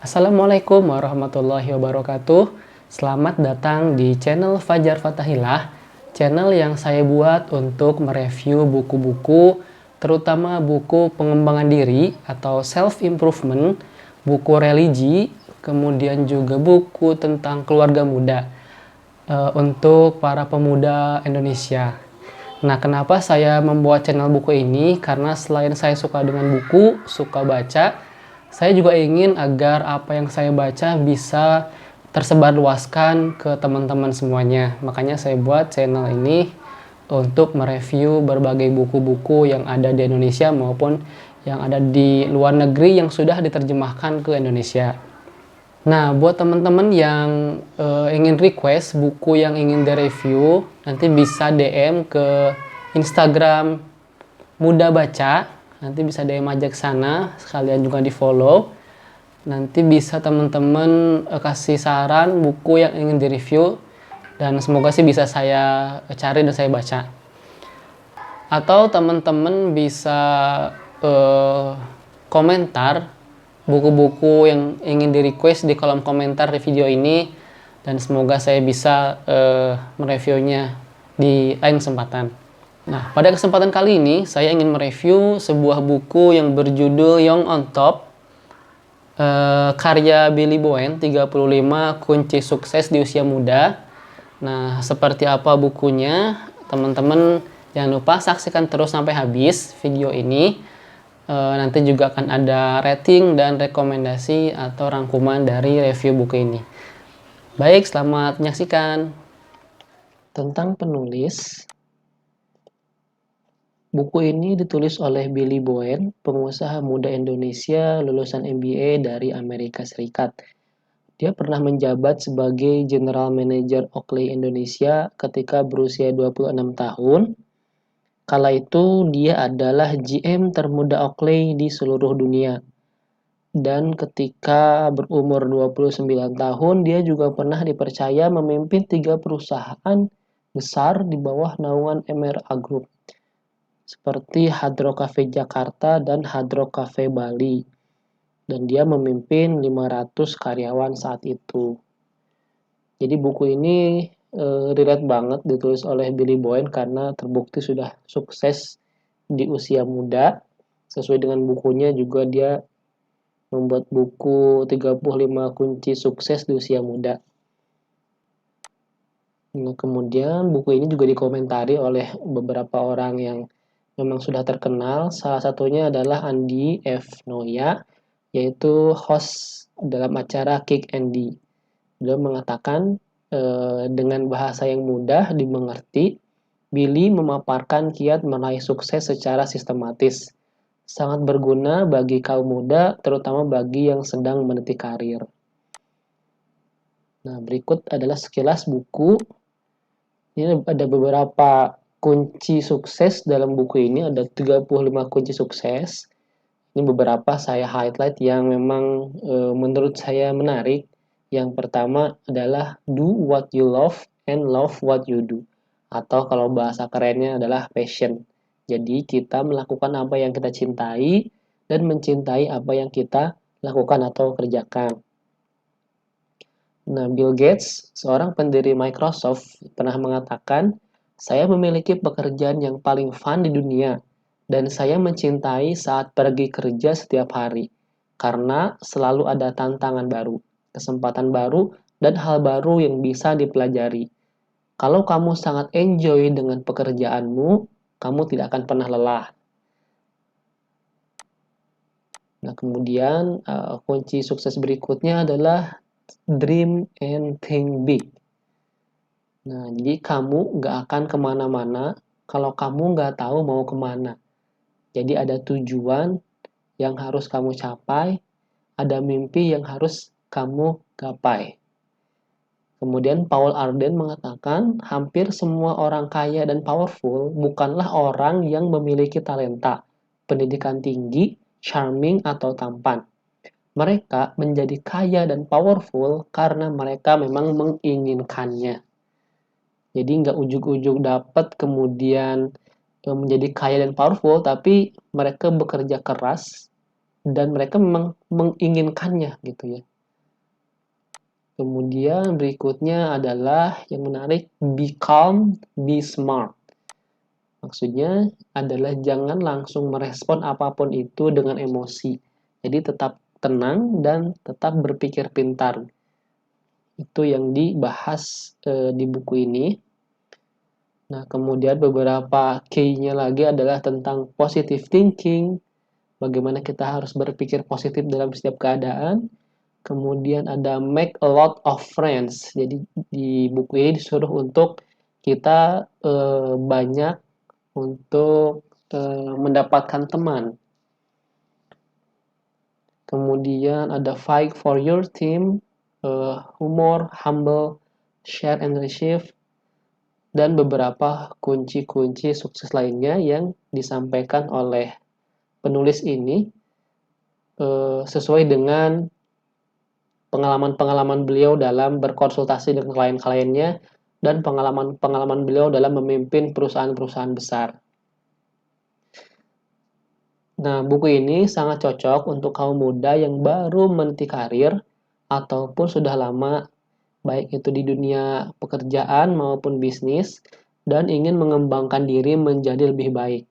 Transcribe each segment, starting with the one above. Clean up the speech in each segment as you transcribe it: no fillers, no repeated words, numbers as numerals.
Assalamualaikum warahmatullahi wabarakatuh. Selamat datang di channel Fajar Fatahillah, channel yang saya buat untuk mereview buku-buku, terutama buku pengembangan diri atau self-improvement, buku religi, kemudian juga buku tentang keluarga muda untuk para pemuda Indonesia. Nah, kenapa saya membuat channel buku ini? Karena selain saya suka dengan buku, suka baca, saya juga ingin agar apa yang saya baca bisa tersebar luaskan ke teman-teman semuanya. Makanya saya buat channel ini untuk mereview berbagai buku-buku yang ada di Indonesia maupun yang ada di luar negeri yang sudah diterjemahkan ke Indonesia. Nah, buat teman-teman yang ingin request buku yang ingin direview, nanti bisa DM ke Instagram Muda Baca. Nanti bisa DM aja ke sana, sekalian juga di follow. Nanti bisa teman-teman kasih saran buku yang ingin direview, dan semoga sih bisa saya cari dan saya baca. Atau teman-teman bisa komentar buku-buku yang ingin di request di kolom komentar di video ini, dan semoga saya bisa mereviewnya di lain kesempatan. Nah, pada kesempatan kali ini saya ingin mereview sebuah buku yang berjudul Young on Top, karya Billy Bowen, 35 Kunci Sukses di Usia Muda. Nah, seperti apa bukunya? Teman-teman jangan lupa saksikan terus sampai habis video ini. Nanti juga akan ada rating dan rekomendasi atau rangkuman dari review buku ini. Baik, selamat menyaksikan. Tentang penulis, buku ini ditulis oleh Billy Bowen, pengusaha muda Indonesia lulusan MBA dari Amerika Serikat. Dia pernah menjabat sebagai General Manager Oakley Indonesia ketika berusia 26 tahun. Kala itu dia adalah GM termuda Oakley di seluruh dunia. Dan ketika berumur 29 tahun, dia juga pernah dipercaya memimpin 3 perusahaan besar di bawah naungan MRA Group, seperti Hard Rock Cafe Jakarta dan Hard Rock Cafe Bali. Dan dia memimpin 500 karyawan saat itu. Jadi buku ini relate banget ditulis oleh Billy Bowen karena terbukti sudah sukses di usia muda. Sesuai dengan bukunya juga dia membuat buku 35 kunci sukses di usia muda. Nah, kemudian buku ini juga dikomentari oleh beberapa orang yang memang sudah terkenal. Salah satunya adalah Andy F. Noya, yaitu host dalam acara Kick Andy. Beliau mengatakan dengan bahasa yang mudah dimengerti, Billy memaparkan kiat meraih sukses secara sistematis. Sangat berguna bagi kaum muda, terutama bagi yang sedang meniti karir. Nah, berikut adalah sekilas buku. Ini ada beberapa kunci sukses dalam buku ini, ada 35 kunci sukses. Ini beberapa saya highlight yang memang menurut saya menarik. Yang pertama adalah do what you love and love what you do. Atau kalau bahasa kerennya adalah passion. Jadi kita melakukan apa yang kita cintai dan mencintai apa yang kita lakukan atau kerjakan. Nah, Bill Gates, seorang pendiri Microsoft, pernah mengatakan, "Saya memiliki pekerjaan yang paling fun di dunia, dan saya mencintai saat pergi kerja setiap hari, karena selalu ada tantangan baru, kesempatan baru, dan hal baru yang bisa dipelajari. Kalau kamu sangat enjoy dengan pekerjaanmu, kamu tidak akan pernah lelah." Nah, kemudian kunci sukses berikutnya adalah dream and think big. Nah, jadi kamu nggak akan kemana-mana kalau kamu nggak tahu mau kemana. Jadi ada tujuan yang harus kamu capai, ada mimpi yang harus kamu gapai. Kemudian Paul Arden mengatakan, hampir semua orang kaya dan powerful bukanlah orang yang memiliki talenta, pendidikan tinggi, charming, atau tampan. Mereka menjadi kaya dan powerful karena mereka memang menginginkannya. Jadi nggak ujuk-ujuk dapat kemudian menjadi kaya dan powerful, tapi mereka bekerja keras dan mereka memang menginginkannya gitu ya. Kemudian berikutnya adalah yang menarik, be calm, be smart. Maksudnya adalah jangan langsung merespon apapun itu dengan emosi. Jadi tetap tenang dan tetap berpikir pintar. Itu yang dibahas di buku ini. Nah, kemudian beberapa key-nya lagi adalah tentang positive thinking, bagaimana kita harus berpikir positif dalam setiap keadaan. Kemudian ada make a lot of friends. Jadi di buku ini disuruh untuk kita banyak untuk mendapatkan teman. Kemudian ada fight for your team, humor, humble, share and receive, dan beberapa kunci-kunci sukses lainnya yang disampaikan oleh penulis ini sesuai dengan pengalaman-pengalaman beliau dalam berkonsultasi dengan klien-kliennya dan pengalaman-pengalaman beliau dalam memimpin perusahaan-perusahaan besar. Nah, buku ini sangat cocok untuk kaum muda yang baru meniti karir ataupun sudah lama, baik itu di dunia pekerjaan maupun bisnis, dan ingin mengembangkan diri menjadi lebih baik.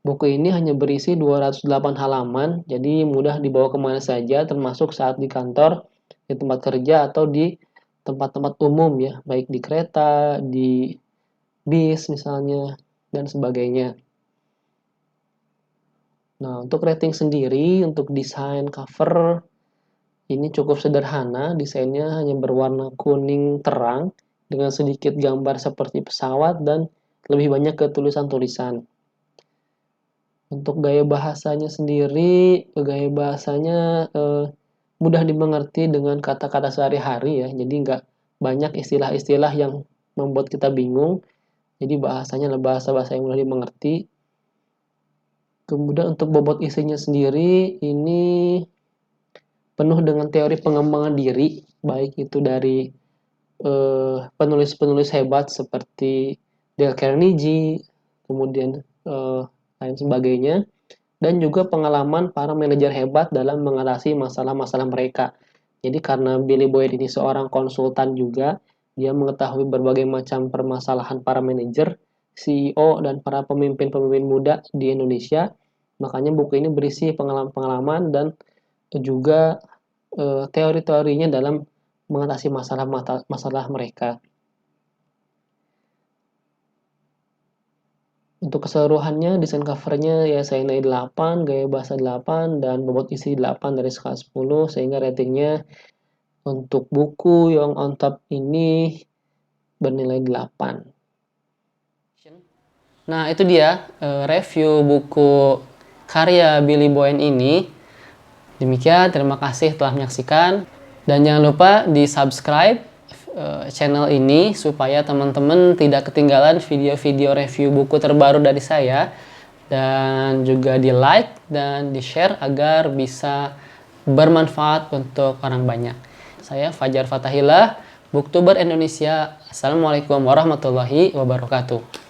Buku ini hanya berisi 208 halaman, jadi mudah dibawa kemana saja, termasuk saat di kantor, di tempat kerja, atau di tempat-tempat umum ya, baik di kereta, di bis misalnya, dan sebagainya. Nah, untuk rating sendiri, untuk desain cover, ini cukup sederhana, desainnya hanya berwarna kuning terang, dengan sedikit gambar seperti pesawat, dan lebih banyak ke tulisan-tulisan. Untuk gaya bahasanya sendiri, gaya bahasanya mudah dimengerti dengan kata-kata sehari-hari ya. Jadi nggak banyak istilah-istilah yang membuat kita bingung. Jadi bahasanya adalah bahasa-bahasa yang mudah dimengerti. Kemudian untuk bobot isinya sendiri, ini penuh dengan teori pengembangan diri, baik itu dari penulis-penulis hebat seperti Dale Carnegie, kemudian lain sebagainya, dan juga pengalaman para manajer hebat dalam mengatasi masalah-masalah mereka. Jadi karena Billy Boyd ini seorang konsultan juga, dia mengetahui berbagai macam permasalahan para manajer, CEO, dan para pemimpin-pemimpin muda di Indonesia. Makanya buku ini berisi pengalaman-pengalaman dan juga teori-teorinya dalam mengatasi masalah mereka. Untuk keseluruhannya, desain covernya ya saya nilai 8, gaya bahasa 8, dan bobot isi 8 dari skala 10, sehingga ratingnya untuk buku yang on top ini bernilai 8. Nah, itu dia review buku karya Billy Boyd ini. Demikian, terima kasih telah menyaksikan. Dan jangan lupa di subscribe channel ini supaya teman-teman tidak ketinggalan video-video review buku terbaru dari saya, dan juga di like dan di share agar bisa bermanfaat untuk orang banyak. Saya Fajar Fatahillah, Booktuber Indonesia. Assalamualaikum warahmatullahi wabarakatuh.